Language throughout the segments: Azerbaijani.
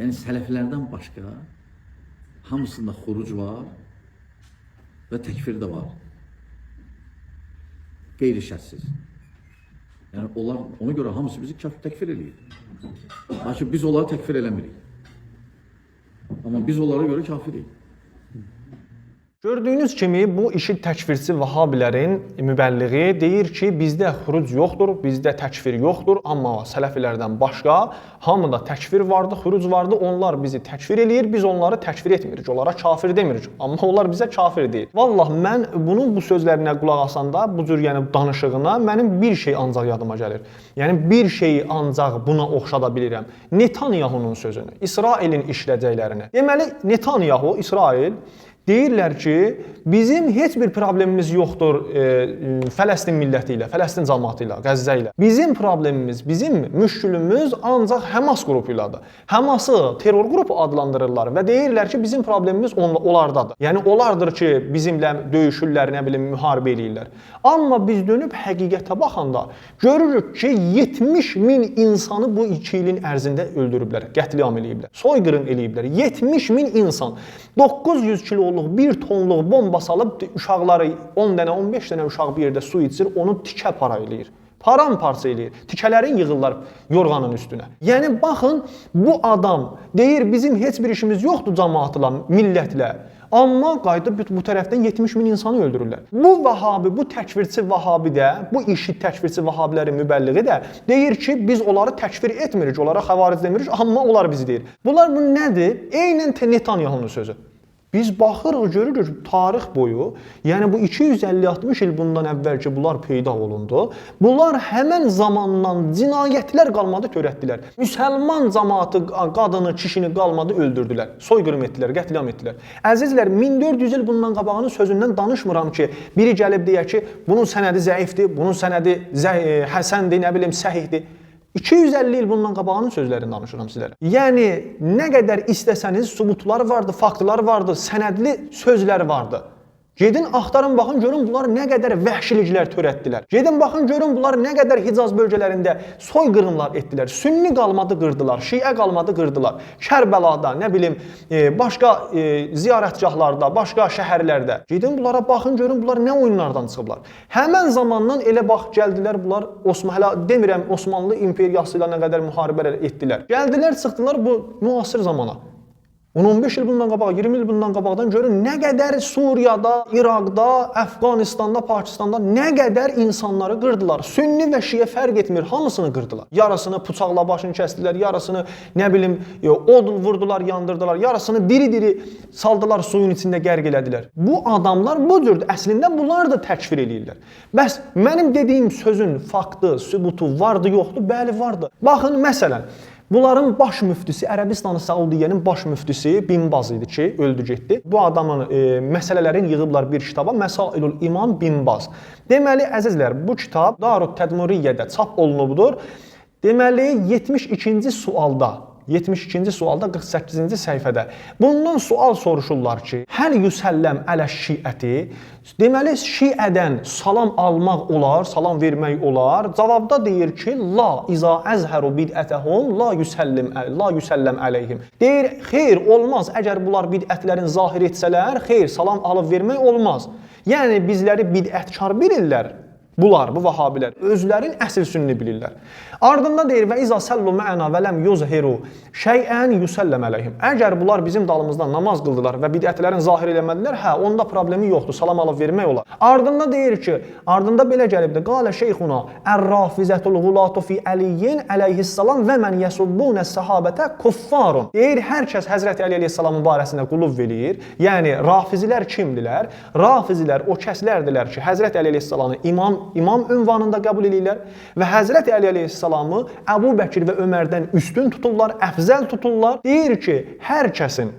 Yəni sələflərdən başqa hamısında xuruc var və təkfir də var. Qeyri-şərtsiz. Yəni onlar, ona görə hamısı bizi təkfir eləyir. Lakin biz onları təkfir eləmirik. Amma biz onlara görə kafirik. Gördüyünüz kimi bu işi təkfirçi Vahabilərin mübəlliği deyir ki, bizdə xuruc yoxdur, bizdə təkfir yoxdur, amma sələfilərdən başqa hamıda təkfir vardı, xuruc vardı, onlar bizi təkfir eləyir, biz onları təkfir etmirik, onlara kafir demirik, amma onlar bizə kafir deyir. Vallah mən bunun bu sözlərinə qulaq asanda, bu cür danışığına mənim bir şey ancaq yadıma gəlir. Yəni bir şeyi ancaq buna oxşada bilirəm. Netanyahunun sözünü, İsrailin işləyəcəklərini. Deməli Netanyahu, İsrail deyirlər ki, bizim heç bir problemimiz yoxdur Fələstin milləti ilə, Fələstin cəmaatı ilə, Qəzzə ilə. Bizim problemimiz, bizim müşkülümüz ancaq Həmas qrupu ilədir. Həması terror qrupu adlandırırlar və deyirlər ki, bizim problemimiz onlardadır. Yəni onlardır ki, bizimlə döyüşürlər, nə bilim, müharibə eləyirlər. Amma biz dönüb həqiqətə baxanda görürük ki, 70 min insanı bu 2 ilin ərzində öldürüblər, qətliam eləyiblər, soyqırım eləyiblər. 70 min insan 900 kiloluq, 1 tonluq bomba salıb uşaqları 10 dənə, 15 dənə uşaq bir yerdə su içir, onu tikə para eləyir. Paramparça eləyir. Tikələrin yığırlar yorğanın üstünə. Yəni baxın, bu adam deyir bizim heç bir işimiz yoxdur cəmaatla, millətlə. Amma qayıdıb bu tərəfdən 70 min insanı öldürürlər. Bu Vahabi, bu təkfirçi Vahabi də, bu işi təkfirçi Vahabilərin mübəlliği də deyir ki, biz onları təkfir etmirik, onlara xavaric demirik, amma onlar bizi deyir. Bunlar bu nədir? Eynən Netanyahunun sözü. Biz baxırıq, görürük tarix boyu, yəni bu 250-60 il bundan əvvəl ki, bunlar peyda olundu. Bunlar həmən zamandan cinayətlər qalmadı törətdilər. Müsəlman cəmaatı, qadını, kişini qalmadı öldürdülər. Soyqırım etdilər, qətliam etdilər. Əzizlər, 1400 il bundan qabağının sözündən danışmıram ki, biri gəlib deyə ki, bunun sənədi zəifdir, bunun sənədi həsəndir, nə bilim, səhihdir. 250 il bundan qabağının sözlərini danışıram sizlərə. Yəni, nə qədər istəsəniz sübutlar vardı, faktlar vardı, sənədli sözlər vardı. Gedin, axtarın, baxın, görün bunlar nə qədər vəhşiliklər törətdilər. Gedin, baxın, görün bunlar nə qədər Hicaz bölgələrində soyqırımlar etdilər. Sünni qalmadı qırdılar, Şiə qalmadı qırdılar. Kərbəlada, nə bilim, başqa ziyarətgahlarda, başqa şəhərlərdə. Gedin, bunlara baxın, görün bunlar nə oyunlardan çıxıblar. Həmən zamandan elə bax, gəldilər bunlar, hələ demirəm, Osmanlı imperiyası ilə nə qədər müharibələr etdilər. Gəldilər, çıxdılar bu müasir zamana. 10-15 il bundan qabaq, 20 il bundan qabaqdan görün nə qədər Suriyada, İraqda, Əfqanistanda, Pakistanda nə qədər insanları qırdılar. Sünni və Şiə fərq etmir, hamısını qırdılar. Yarısını bıçaqla başını kəsdilər, yarısını nə bilim od vurdular, yandırdılar, yarısını diri-diri saldılar, suyun içində qərq elədilər. Bu adamlar bu cür əslində bunlar da təkfir eləyirlər. Bəs mənim dediyim sözün faktı, sübutu vardı, yoxdur? Bəli, vardı. Baxın, məsələn, bunların baş müftisi, Ərəbistan-ı Səudiyyənin baş müftisi Bin Baz idi ki, öldü getdi. Bu adamın məsələlərin yığıblar bir kitaba, Məsailul İmam Bin Baz. Deməli, əzizlər, bu kitab Darut Tədmuriyyədə çap olunubdur. Deməli, 72-ci sualda 48-ci səhifədə bundan sual soruşurlar ki, həl yüsəlləm ələ şiəti, deməli, şiədən salam almaq olar, salam vermək olar. Cavabda deyir ki, la iza əzhəru bidətəhum, la yüsəlləm əleyhim. Deyir, xeyr, olmaz, əgər bunlar bidətlərin zahir etsələr, xeyr, salam alıb vermək olmaz. Yəni, bizləri bidətkar bilirlər. Bunlar, bu Vahabilər, özlərin əsl sünni bilirlər. Ardında deyir, və iza səllu mə'na və ləm yuzhiru şeyən yüsəlləm əleyhim. Əgər bunlar bizim dalımızdan namaz qıldılar və bidətlərin zahir eləmədilər, hə, onda problemi yoxdur, salam alıb vermək olar. Ardında deyir ki, ardında belə gəlibdir, qalə şeyxuna, ər-rafizətul gulatu fi əliyyin əleyhissalam və mən yəsubbunə səhabətə kuffarun. Deyir, hər kəs Həzrəti Əli əleyhissalamın barəsində qulluq eləyir. Yəni, rafizilər kimdilər? Rafizilər o kəslərdilər ki, Həzrəti Əli əleyhissalamı imam ünvanında qəbul edirlər və Həzrəti Əli əleyhissalamı Əbu Bəkir və Ömərdən üstün tuturlar, əfzəl tuturlar. Deyir ki, hər kəsin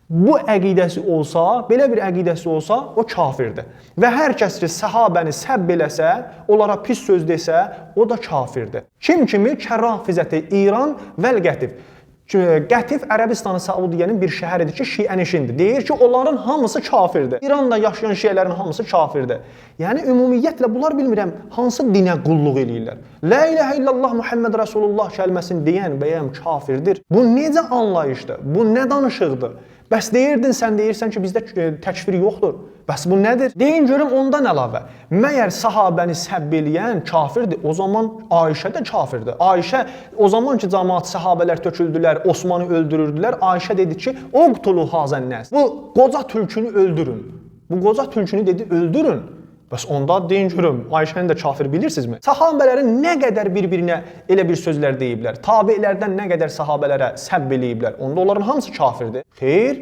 bu əqidəsi olsa, belə bir əqidəsi olsa, o kafirdir. Və hər kəs ki, səhabəni səbb eləsə, onlara pis söz desə, o da kafirdir. Kim kimi? Kərrafizəti İran vəl-qətif. Qətif Ərəbistanı Səudiyyənin bir şəhəridir ki, şiənişindir. Deyir ki, onların hamısı kafirdir. İranda yaşayan şiələrin hamısı kafirdir. Yəni ümumiyyətlə bunlar bilmirəm hansı dinə qulluq eləyirlər. La ilahə illallah Muhammed Rasulullah kəlməsini deyən bəyəm kafirdir. Bu necə anlayışdır? Bu nə danışıqdır? Bəs sən deyirsən ki, bizdə təkfir yoxdur. Bəs bu nədir? Deyin görüm ondan əlavə. Məyər sahabəni səbb eləyən kafirdir, o zaman Ayşə də kafirdir. Ayşə o zaman ki, cəmaət sahabələr töküldülər, Osmanı öldürürdülər. Ayşə dedi ki, "Uqtulu hazən-nəs." Bu qoca tülkünü öldürün. Bu qoca tülkünü dedi, öldürün. Bəs onda deyin görüm, Ayşəni də kafir bilirsinizmi? Sahabələrin nə qədər bir-birinə elə bir sözlər deyiblər, tabiilərdən nə qədər sahabələrə səbb eləyiblər, onda onların hamısı kafirdir. Xeyr,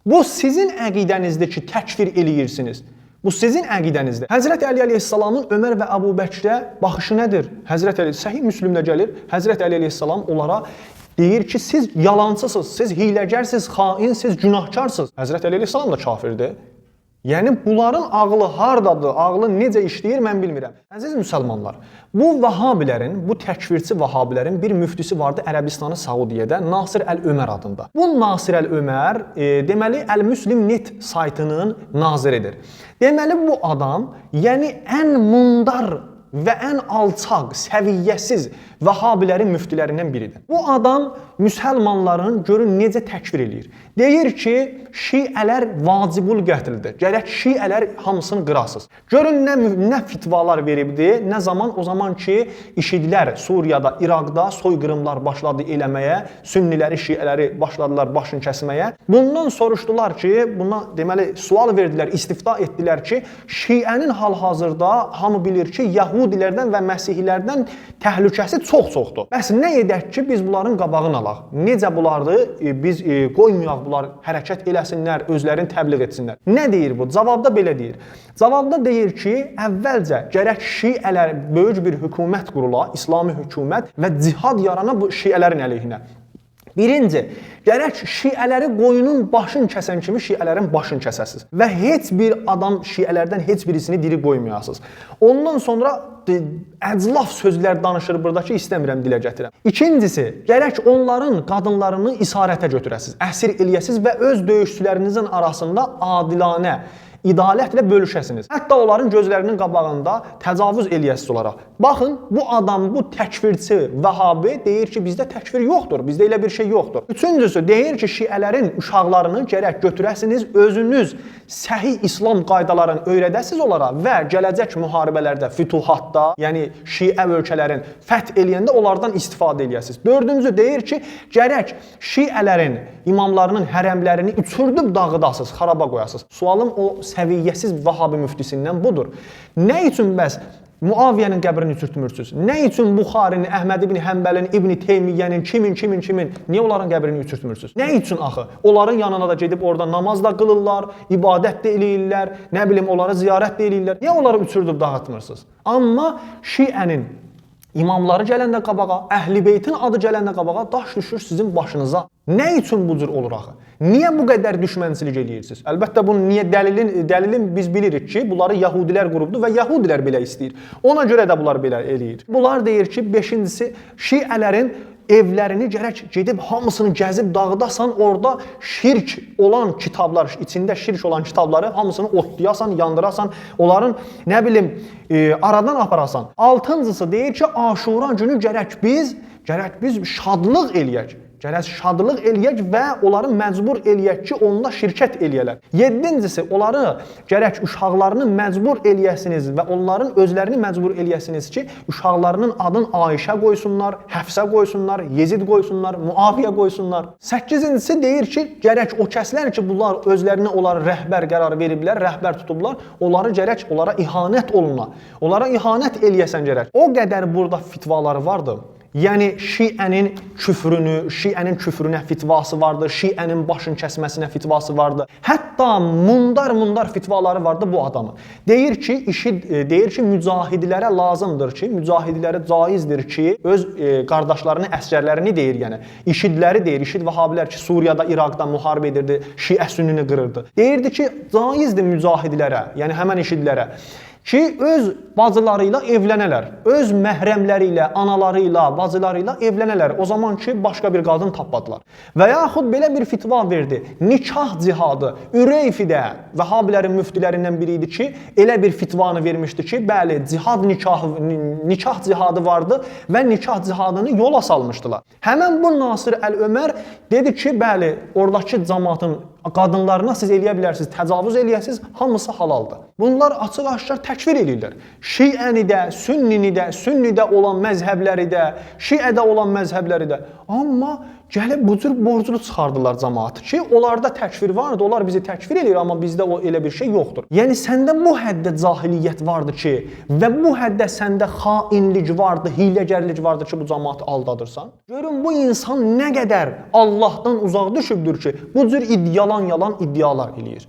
bu sizin əqidənizdir ki, təkfir eləyirsiniz. Bu sizin əqidənizdir. Həzrət Əli əleyhissalamın Ömər və Əbu Bəkrə baxışı nədir? Həzrət Əli, Səhih Müslimdə gəlir, Həzrət Əli əleyhissalam onlara deyir ki, siz yalancısınız, siz hiləgərsiniz, xainsiniz, günahkarsınız. Həzrət Əli əleyhissalam da kafirdir. Yəni bunların ağlı hardadır, ağlı necə işləyir mən bilmirəm. Əziz müsəlmanlar, bu Vəhabilərin, bu təkfirçi Vəhabilərin bir müftisi vardı Ərəbistanı Səudiyyədə, Nasir Əl-Ömər adında. Bu Nasir Əl-Ömər deməli Əl-Müslim.net saytının naziridir. Deməli bu adam, yəni ən mundar və ən alçaq, səviyyəsiz Vəhabilərin müftilərindən biridir. Bu adam müsəlmanların görün necə təkfir eləyir. Deyir ki, şiələr vacibul qətldir. Gərək şiələr hamısını qırasız. Görün nə fitvalar veribdi, nə zaman o zaman ki, IŞİDlər Suriyada, İraqda soyqırımlar başladı eləməyə, sünniləri, şiələri başladılar başını kəsməyə. Bundan soruşdular ki, buna deməli sual verdilər, istifta etdilər ki, şiənin hal-hazırda hamı bilir ki, Yahudilərdən və Məsihlilərdən təhlükəsi çox-çoxdur. Bəs nə edək ki, biz bunların qabağını alaq? Necə bunlardır? Biz qoymayaq bunlar hərəkət eləsinlər, özlərini təbliğ etsinlər. Nə deyir bu? Cavabda belə deyir. Cavabda deyir ki, əvvəlcə gərək şiələr böyük bir hökumət qurula, İslami hökumət və cihad yarana bu şiələrin əleyhinə. Birinci, gərək şiələri qoyunun başını kəsən kimi şiələrin başını kəsəsiz. Və heç bir adam şiələrdən heç birisini diri qoymayasınız. Ondan sonra əclaf sözlər danışır burada ki, istəmirəm dilə gətirəm. İkincisi, gərək onların qadınlarını isarətə götürəsiz, əsir eləyəsiz və öz döyüşçülərinizin arasında adilanə, idalətlə bölüşəsiniz. Hətta onların gözlərinin qabağında təcavüz eləyəsiz olaraq. Baxın, bu adam, bu təkfirçi Vəhabi deyir ki, bizdə təkfir yoxdur, bizdə elə bir şey yoxdur. Üçüncüsü, deyir ki, şiələrin uşaqlarını gərək götürəsiniz, özünüz səhih İslam qaydalarını öyrədəsiz onlara və gələcək müharibələrdə, fütuhatda, yəni şiə ölkələrin fəth eləyəndə onlardan istifadə eləyəsiz. Dördüncü, deyir ki, gərək şiələrin imamlarının hərəmlərini üçürdüb dağıdasız, xaraba qoyasız. Sualım o səviyyəsiz Vəhabi müftisindən budur. Nə üçün bəs Muaviyyənin qəbrini üçürtmürsünüz? Nə üçün Buxarinin, Əhməd ibn Həmbəlin, İbn Teymiyyənin, kimin, niyə onların qəbrini üçürtmürsünüz? Nə üçün axı? Onların yanına da gedib orada namaz da qılırlar, ibadət də eləyirlər, nə bilim onları ziyarət də eləyirlər. Niyə onları üçürdüb dağıtmırsınız? Amma şiənin İmamları gələndə qabağa, Əhl-i Beytin adı gələndə qabağa daş düşür sizin başınıza. Nə üçün bu cür olur axı? Niyə bu qədər düşmənçilik eləyirsiniz? Əlbəttə bunun niyə dəlilin biz bilirik ki, bunları Yahudilər qurubdur və Yahudilər belə istəyir. Ona görə də bunlar belə eləyir. Bunlar deyir ki, beşincisi şiələrin evlərini gərək gedib hamısını gəzib dağıdasan, orada şirk olan kitablar, içində şirk olan kitabları hamısını otlayasan, yandırasan, onların nə bilim aradan aparasan. Altıncısı deyir ki, Aşura günü gərək biz şadlıq eləyək. Gərək şadlıq eləyək və onları məcbur eləyək ki, onda şirkət eləyələr. Yeddincisi, onları gərək uşaqlarını məcbur eləyəsiniz və onların özlərini məcbur eləyəsiniz ki, uşaqlarının adını Ayşə qoysunlar, Həfsə qoysunlar, Yezid qoysunlar, Muaviyə qoysunlar. Səkkizincisi deyir ki, gərək o kəslər ki, bunlar özlərini onları rəhbər qərar veriblər, rəhbər tutublar, onları gərək onlara ihanət oluna, onlara ihanət eləyəsən gərək. O qədər burada fitvaları vardı. Yəni şiənin küfrünə fitvası vardı, şiənin başın kəsməsinə fitvası vardı. Hətta mundar fitvaları vardı bu adamın. Deyir ki, mücahidlərə lazımdır ki, mücahidlərə caizdir ki, öz qardaşlarını, əsgərlərini deyir, yəni IŞİDləri deyir, IŞİD Vəhabilər ki, Suriyada, İraqda müharibə edirdi, şiə sünnini qırırdı. Deyirdi ki, caizdir mücahidlərə, yəni həmən IŞİDlərə ki öz bacıları ilə evlənələr, öz məhrəmləri ilə, anaları ilə, bacıları ilə evlənələr. O zaman ki, başqa bir qadın tapmadılar. Və yaxud belə bir fitva verdi. Nikah cihadı, Üreyfidə Vəhabilərin müftilərindən biri idi ki, elə bir fitvanı vermişdi ki, bəli, nikah cihadı vardı və nikah cihadını yola salmışdılar. Həmən bu Nasir Əl-Ömər dedi ki, bəli, oradakı cəmaatın qadınlarına siz eləyə bilərsiniz, təcavüz eləyəsiniz, hamısı halaldır. Bunlar açıq-aşkar təkfir eləyirlər. Şiəni də, sünnidə olan məzhəbləri də, şiədə olan məzhəbləri də. Amma gəlib bu cür borclu çıxardılar cəmaatı ki, onlarda təkfir vardı, onlar bizi təkfir eləyir, amma bizdə o elə bir şey yoxdur. Yəni səndə bu həddə cahiliyyət vardı ki, və bu həddə səndə xainlik vardı, hiləgərlik vardı ki, bu cəmaatı aldadırsan. Görün bu insan nə qədər Allahdan uzaq düşübdür ki, bu cür yalan iddialar eləyir.